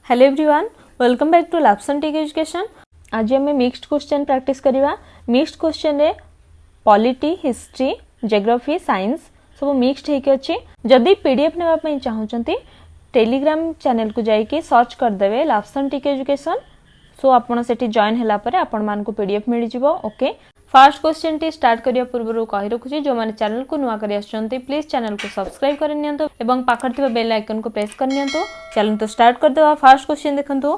Hello everyone, welcome back to Lapson Tech Education. आज आम mixed question practice करवा। Mixed question रे polity, history, geography, science सब mixed होके अच्छे। जदि पीडीएफ नेबा चाहूँगी टेलीग्राम चैनल को जाइए सर्च करदे लैप्सन टेक एजुकेशन। सो आपड़ से जॉइन होला परे आपण मानकु पीडीएफ मिल जिवो। Okay, first question T start करिया पूर्व कहि रखुची जो माने चैनल को नुआ करी आछंती प्लीज चैनल को सब्सक्राइब कर नियंतो एवं पाखर थिबा बेल आइकन को प्रेस कर नियंतो। चलो तो स्टार्ट कर देवा। फर्स्ट क्वेश्चन देखंतो,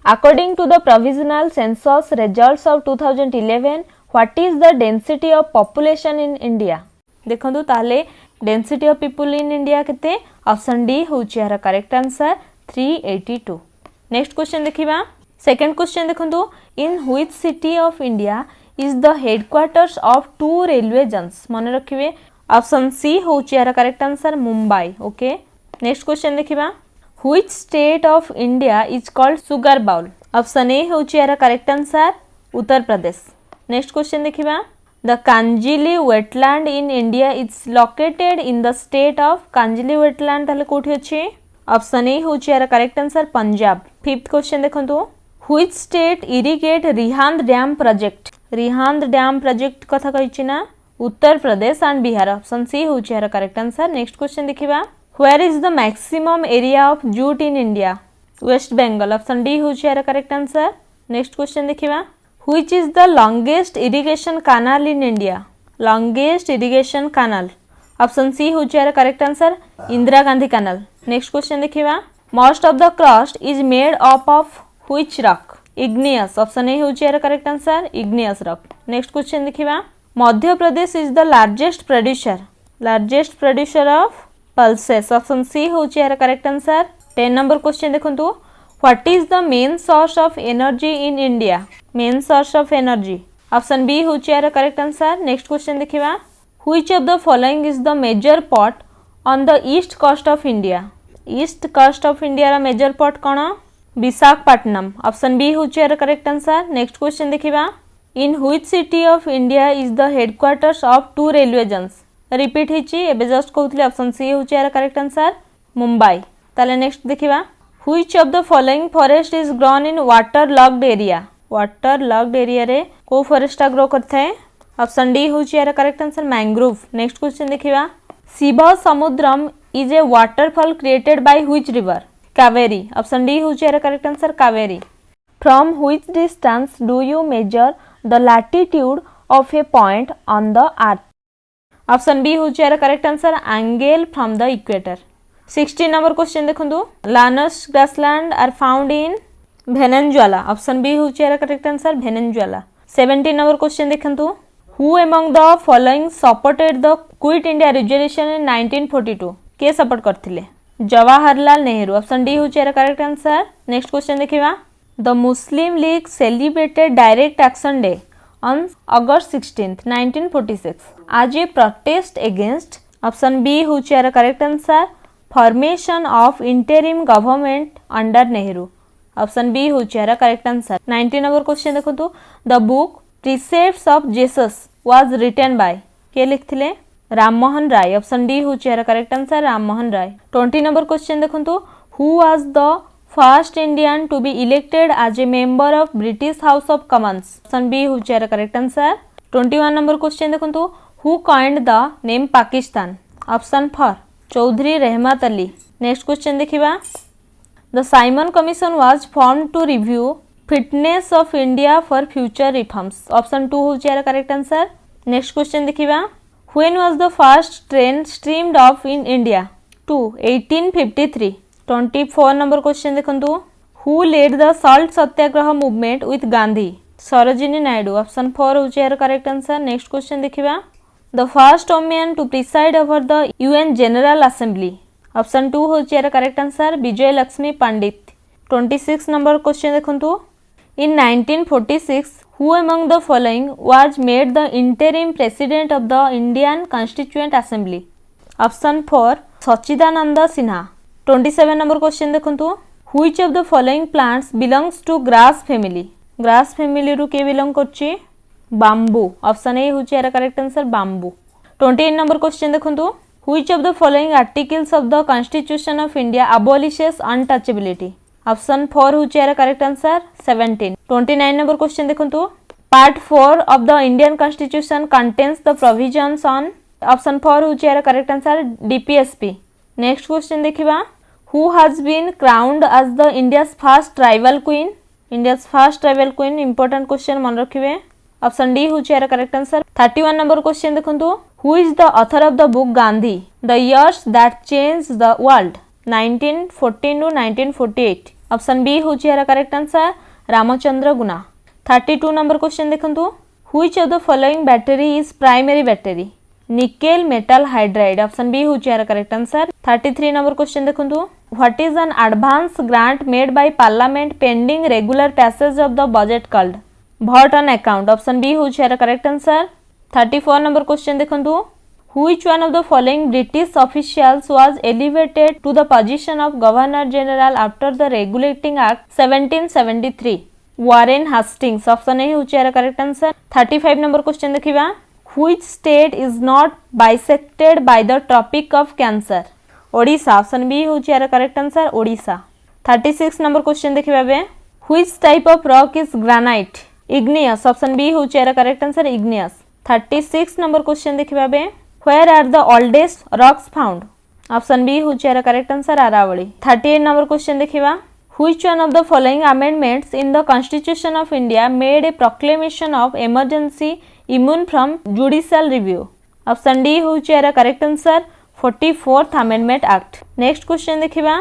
according to the provisional census results of 2011 what is the density of population in India. देखंतो ताले density of people in India केते? ऑप्शन डी होची यार करेक्ट आंसर 382। नेक्स्ट क्वेश्चन देखिबा। सेकंड क्वेश्चन देखंतो, in which city of India is the headquarters of two railway zones। मन रखिए option C होची यार correct answer Mumbai. Okay, next question देखिबा। Which state of India is called sugar bowl. Option A होची यार correct answer Uttar Pradesh. Next question देखिबा। The Kanjli wetland in India is located in the state of Kanjli wetland ताले कोठी अछि? Option A होची यार correct answer Punjab. Fifth question देखंतो, which state irrigate Rihand dam project. Rihand dam project कथा कहिछि ना उत्तर प्रदेश एंड बिहार। ऑप्शन सी होची यार करेक्ट आंसर। नेक्स्ट क्वेश्चन देखिबा। Where is the maximum area of jute in India. West Bengal. Option D होची यार करेक्ट आंसर। नेक्स्ट क्वेश्चन देखिबा। Which is the longest irrigation canal in India. Longest irrigation canal. Option C होची यार correct answer Indira Gandhi canal. Next question देखिबा। Most of the crust is made up of which rock. Igneous. Option A होची यार correct answer igneous rock. Next question देखिबा। Madhya Pradesh is the largest producer of pulses. Option C होची यार correct answer. 10 number question देखंतु, what is the main source of energy in India. Main source of energy. Option B होची यार correct answer. Next question देखिबा। Which of the following is the major port on the east coast of India. East coast of India रा major port कोन? Visakhapatnam. Option B होची यार correct answer. Next question देखिबा। In which city of India is the headquarters of two railway zones. Repeat हिची एबे just कहउतले option C होची यार correct answer Mumbai. ताले नेक्स्ट देखिबा। Which of the following forest is grown in water locked area. Water locked area रे को forest grow करथाय? Option D होची यार correct answer mangrove. Next question देखिबा। Shiva Samudram is a waterfall created by which river. Kaveri. Option D होची यार correct answer Kaveri. From which distance do you measure the latitude of a point on the earth. Option B होची यार correct answer angle from the equator. 16 number question देखंतु, llanos grassland are found in Venezuela. Option B होची यार correct answer Venezuela. 17 number question देखंतु, who among the following supported the Quit India resolution in 1942। के support करथिले? Jawaharlal Nehru. Option D होची यार correct answer. Next question देखिबा। The Muslim League celebrated Direct Action Day on August 16, 1946 as a protest against. Option B होची यार correct answer formation of interim government under Nehru. Option B होची यार correct answer. 19 number question देखंतु, the book precepts of Jesus was written by. के लिखथिले? Rammohan Roy. Option D होची यार correct answer Rammohan Roy. 20 number question देखंतु, who was the first Indian to be elected as a member of British House of Commons. Option B होची यार correct answer. 21 number question देखंतु, who coined the name Pakistan. Option four Choudhry Rahmat Ali. Next question देखिबा। The Simon Commission was formed to review fitness of India for future reforms. Option 2 होची यार correct answer. Next question देखिबा। When was the first train streamed off in India? 2. 1853. 24 number question देखंतु, who led the salt Satyagraha movement with Gandhi? Sarojini Naidu. Option 4 होची यार correct answer. Next question देखिबा। the first woman to preside over the UN General Assembly। Option 2 होची यार correct answer विजय लक्ष्मी पंडित। 26 number question देखंतु, in 1946 who among the following was made the interim president of the Indian Constituent Assembly? Option 4 Sachchidanand Sinha. 27 number question देखंतु, which of the following plants belongs to grass family? grass family रु के belong करछि? Bamboo. Option A होछि यार correct answer bamboo. 28 number question देखंतु, which of the following articles of the Constitution of India abolishes untouchability? Option 4 होची यार correct answer 17. 29 number question देखंतु part 4 of the Indian constitution contains the provisions on option 4 होची यार correct answer DPSP. Next question देखिबा who has been crowned as the India's first tribal queen. India's first tribal queen important question मन रखिबे. Option D होची यार correct answer. 31 number question देखंतु who is the author of the book Gandhi the years that change the world 1914 to 1948. Option B होची यार correct answer Ramachandra Guha. 32 number question देखंतु which of the following battery is primary battery nickel metal hydride. Option B होची यार correct answer. 33 number question देखंतु what is an advance grant made by parliament pending regular passage of the budget called vote on account. Option B होची यार correct answer. 34 number question देखंतु which one of the following British officials was elevated to the position of Governor General after the Regulating Act 1773. Warren Hastings. Option A होची यार correct answer. 35 number question देखिबा which state is not bisected by the Tropic of Cancer. Odisha. Option B होची यार correct answer Odisha. 36 number question देखिबा बे which type of rock is granite. igneous. Option B होची यार correct answer igneous. 36 number question देखिबा बे where are the oldest rocks found. Option B होची यार correct answer Aravalli. 38 number question देखिबा which one of the following amendments in the Constitution of India made a proclamation of emergency immune from judicial review. Option D होची यार correct answer 44th Amendment Act. Next question देखिबा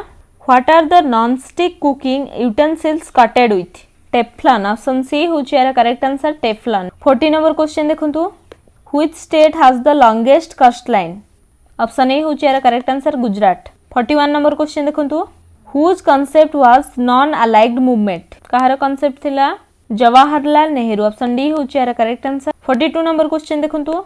what are the non-stick cooking utensils coated with. Teflon. Option C होची यार correct answer Teflon. 40 number question देखंतु which state has the longest coastline. Option A होची यार correct answer Gujarat. 41 number question देखंतु whose concept was non allied movement. कहार concept थिला Jawaharlal Nehru. Option D होची यार करेक्ट आंसर. 42 नंबर क्वेश्चन देखंतु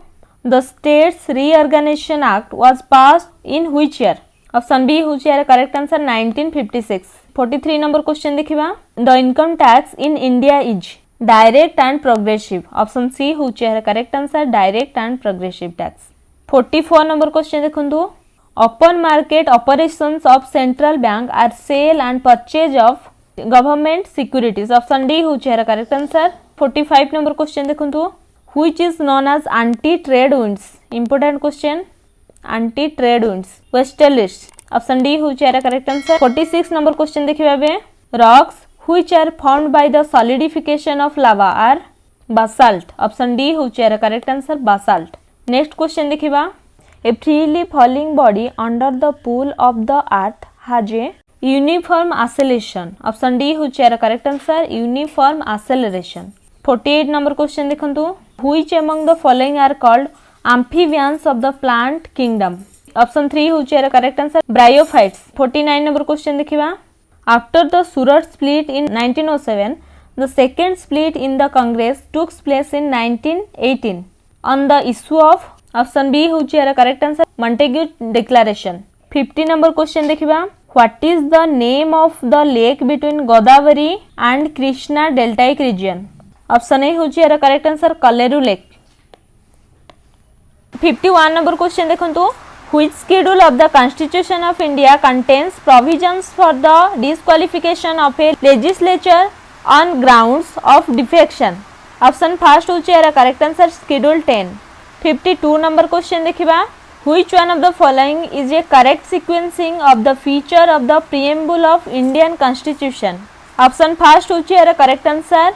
the states reorganization act was passed in which year. Option B होची यार करेक्ट आंसर 1956. 43 नंबर क्वेश्चन देखिबा the income tax in India is direct and progressive. Option C होची यार correct answer direct and progressive tax. 44 number question देखंतु open market operations of central bank are sale and purchase of government securities. Option D होची यार correct answer. 45 number question देखंतु which is known as anti trade winds. Important question anti trade winds westerlies. Option D होची यार correct answer. 46 number question देखिबा बे rocks which are formed by the solidification of lava are basalt. Option D होची यार correct answer basalt. Next question देखिबा a freely falling body under the pool of the earth has a uniform acceleration. Option D होची यार correct answer uniform acceleration. 48 number question देखंतु which among the following are called amphibians of the plant kingdom. Option 3 होची यार correct answer bryophytes. 49 number question देखिबा after the Surat split in 1907, the second split in the Congress took place in 1918 on the issue of option B होची यार correct answer Montagu Declaration. 50 number question देखिबा what is the name of the lake between Godavari and Krishna deltaic region. Option A होची यार correct answer Kolleru lake. 51 number question देखंतु which schedule of the Constitution of India contains provisions for the disqualification of a legislature on grounds of defection. Option first होची यार correct answer schedule 10. 52 number question देखिबा which one of the following is a correct sequencing of the feature of the preamble of Indian Constitution. Option first होची यार correct answer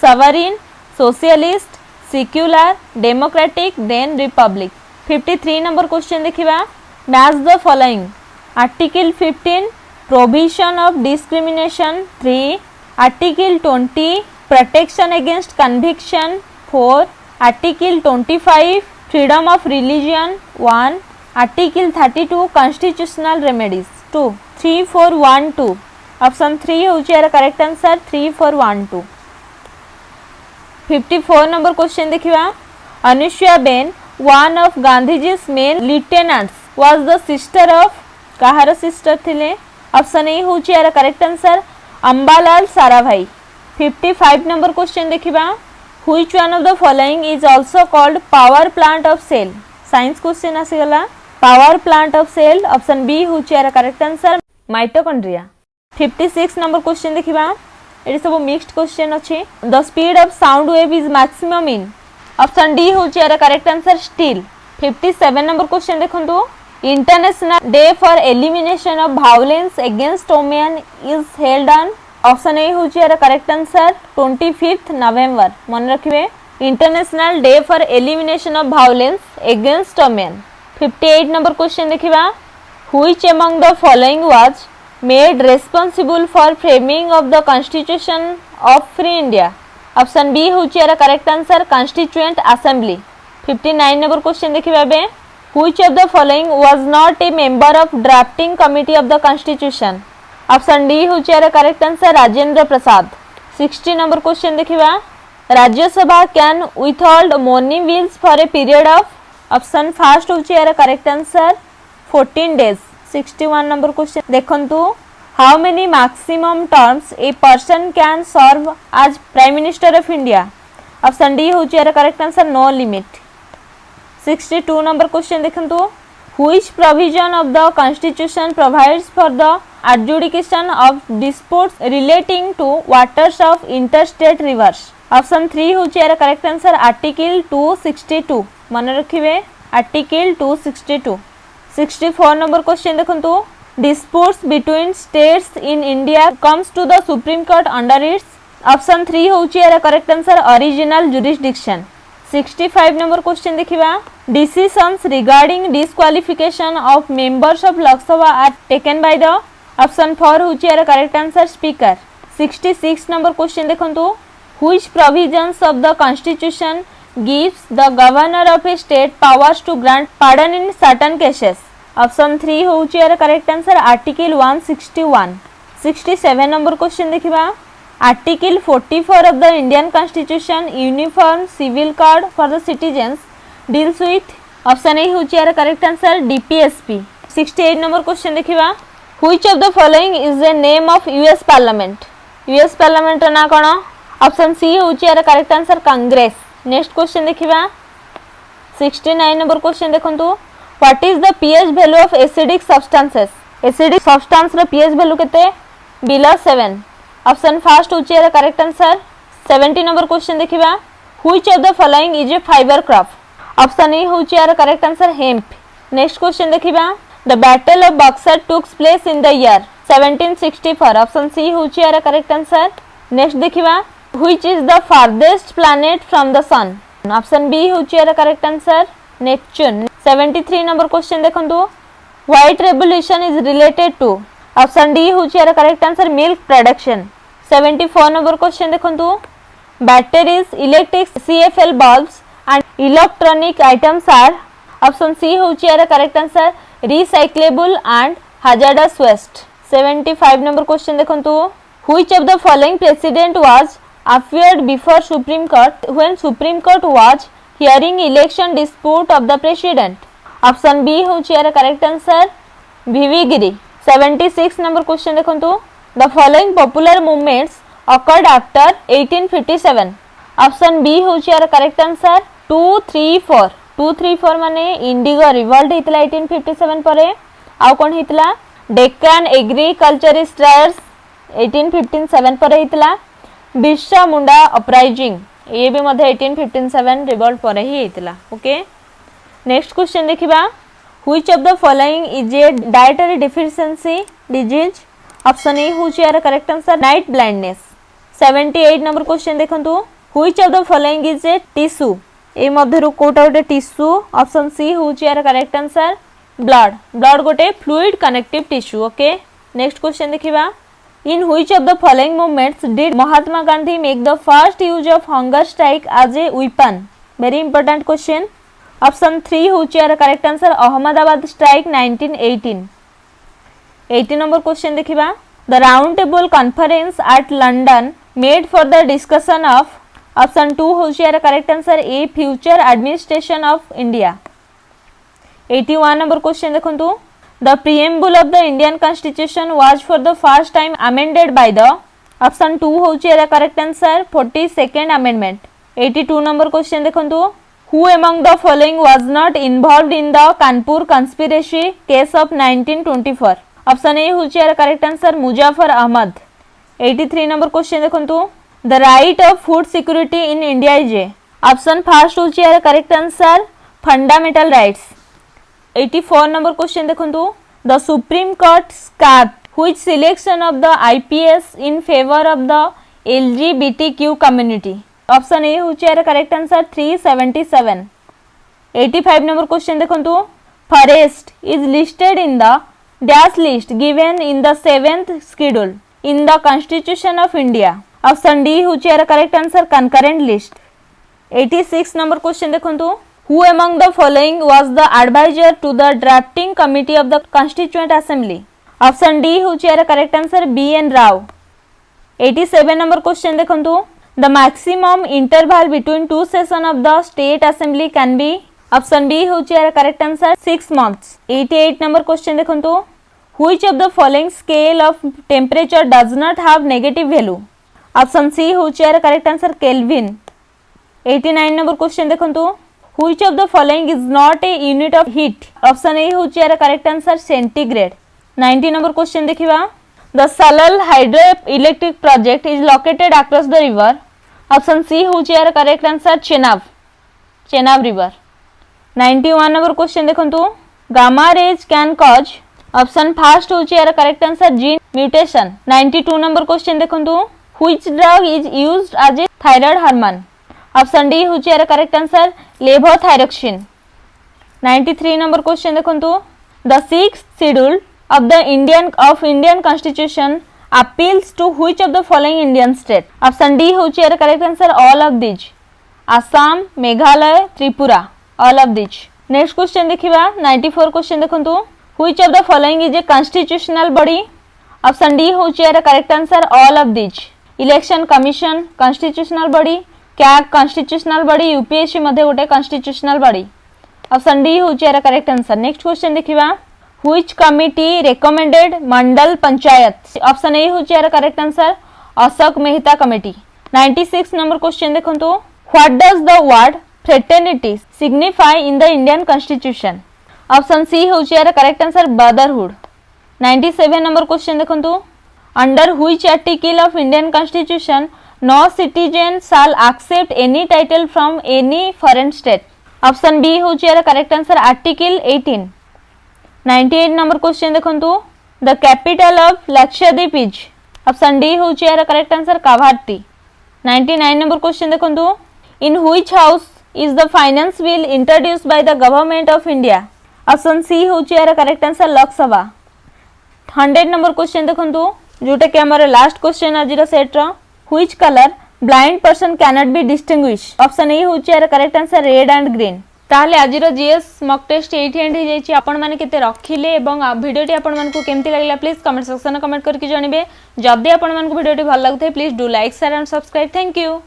sovereign, socialist, secular, democratic, then republic. 53 number question देखिबा match the following article 15 provision of discrimination 3 article 20 protection against conviction 4 article 25 freedom of religion 1 article 32 constitutional remedies 2 3 4 1 2. Option 3 होची यार correct answer 3 4 1 2. 54 number question देखिबा Anusuya Ben one of Gandhiji's main lieutenants was the sister of Kahar sister थिले. Option A होची यार correct answer Ambalal Sarabhai. 55 number question देखिबा which one of the following is also called power plant of cell. Science question आसीगला power plant of cell. Option B होची यार correct answer mitochondria. 56 number question देखिबा एटी सब mixed question अछि the speed of sound wave is maximum in option D होची यार correct answer steel 57 number question देखंतु international day for elimination of violence against women is held on option A होची यार correct answer 25 November मन रखिबे international day for elimination of violence against women 58 number question देखिबा which among the following was made responsible for framing of the constitution of free India option B होची यार correct answer constituent assembly 59 number question देखिबा बे which of the following was not a member of drafting committee of the constitution option D होची यार correct answer Rajendra Prasad 60 number question देखिबा Rajya Sabha can withhold money bills for a period of option first होची यार correct answer 14 days 61 number question देखंतु how many maximum terms a person can serve as prime minister of India option D होची यार correct answer no limit 62 number question देखंतु which provision of the constitution provides for the adjudication of disputes relating to waters of interstate rivers option 3 होची यार correct answer article 262 मन रखिबे article 262 64 number question देखंतु disputes between states in India comes to the Supreme Court under its option 3 होची यार correct answer original jurisdiction 65 number question देखिबा decisions regarding disqualification of members of Lok Sabha are taken by the option 4 होची यार correct answer speaker 66 number question देखंतु which provisions of the constitution gives the governor of a state powers to grant pardon in certain cases option 3 होची यार correct answer article 161 67 number question देखिबा article 44 of the Indian Constitution Uniform Civil Code for the Citizens deals with option A होची यार correct answer DPSP 68 number question देखिबा which of the following is the name of US parliament ना कोन option C होची यार correct answer Congress next question देखिबा 69 number question देखंतु what is the pH value of acidic substance रो pH value केते below 7 option first होची यार करेक्ट आंसर 70 नंबर क्वेश्चन देखिबा which of the following is a fibre crop option A होची यार correct answer hemp next question देखिबा the battle of Buxar took place in the year 1764 option C होची यार correct answer next देखिबा which is the farthest planet from the sun option B होची यार correct answer Neptune 73 number question देखंतु white revolution is related to option D होची यार correct answer milk production 74 number question देखंतु batteries electric CFL bulbs and electronic items are option C होची यार correct answer recyclable and hazardous waste 75 number question देखंतु which of the following president was appeared before Supreme Court when Supreme Court was hearing election dispute of the president option B होची यार correct answer VV Giri 76 number question देखंतु the following popular movements occurred after 1857 option B होची यार correct answer 234 माने Indigo revolt हितला 1857 परे आ कोन हितला Deccan agriculture strikes 1857 परे हितला Birsa Munda uprising ये भी मध्ये 1857 रिवोल्ट परे ही हितला ओके नेक्स्ट क्वेश्चन देखिबा which of the following is a dietary deficiency disease option A होची यार correct answer night blindness 78 number question देखंतु which of the following is a tissue ए मध्यरु कोटा गोटे टिश्यू ऑप्शन सी होची यार correct answer blood गोटे fluid connective tissue okay next question देखिबा इन which of the following movements did Mahatma Gandhi make the first use of hunger strike as a weapon very important question option 3 होची यार correct answer Ahmedabad strike 1918 80 number question देखिबा the round table conference at London made for the discussion of option 2 होची यार correct answer a future administration of India 81 number question देखंतु the preamble of the Indian constitution was for the first time amended by the option 2 होची यार correct answer 42nd amendment 82 number question देखंतु Who among the following was not involved in the Kanpur conspiracy case of 1924? Option A होची यार correct answer Muzaffar Ahmad. 83 number question देखंतु the right of food security in India is a option first होची यार correct answer fundamental rights. 84 number question देखंतु the Supreme Court scrap which selection of the IPS in favour of the LGBTQ community option A होची यार correct answer 377। 85 number question देखंतु forest is listed in the dash list given in the 7th schedule in the constitution of India option D होची यार correct answer concurrent list. 86 number question देखंतु who among the following was the adviser to the drafting committee of the constituent assembly option D होची यार correct answer B N Rau. 87 number question देखंतु the maximum interval between two session of the state assembly can be option B होची यार correct answer 6 months। 88 number question देखंतु which of the following scale of temperature does not have negative value option C होची यार correct answer Kelvin. 89 number question देखंतु which of the following is not a unit of heat option A होची यार correct answer centigrade. 90 number question देखिबा the Salal hydro electric project is located across the river option C होची यार correct answer Chenab river. 91 number question देखंतु gamma rays can cause option first होची यार correct answer gene mutation. 92 number question देखंतु which drug is used as a thyroid hormone option D होची यार correct answer levothyroxine. 93 number question देखंतु the 6th schedule of the Indian Constitution appeals to which of the following Indian state option D होची यार correct answer all of these Assam Meghalaya Tripura all of these। Next question देखिबा 94 question देखंतु which of the following is a constitutional body option D होची यार correct answer all of these election commission constitutional body CAG constitutional body UPSC मध्ये गोटे constitutional body option D होची यार correct answer. Next question देखिबा Which committee recommended Mandal panchayat option A होची यार correct answer Ashok Mehta committee. 96 number question देखंतु what does the word fraternity signify in the Indian constitution option C होची यार correct answer brotherhood. 97 number question देखंतु under which article of Indian constitution no citizen shall accept any title from any foreign state option B होची यार correct answer article 18। 98 number question देखंतु the capital of Lakshadweep is option D होची यार correct answer Kavaratti. 99 number question देखंतु in which house is the finance bill introduced by the government of India option C होची यार correct answer Lok Sabha. 100 number question देखंतु जोटा कि हमर लास्ट क्वेश्चन आज रो सेट रो which colour blind person can not be distinguish option A होची यार correct answer red and green. ताहले आजिर जीएस मॉक टेस्ट एठी एंड हो जाइए आपण माने केते रखिले एवं वीडियोटी आपण मानकु केमती लागला प्लीज कमेंट सेक्शन में कमेंट करके जणिबे। जदि आपण मानकु वीडियोटी भल लागुथे please do like share and subscribe. Thank you.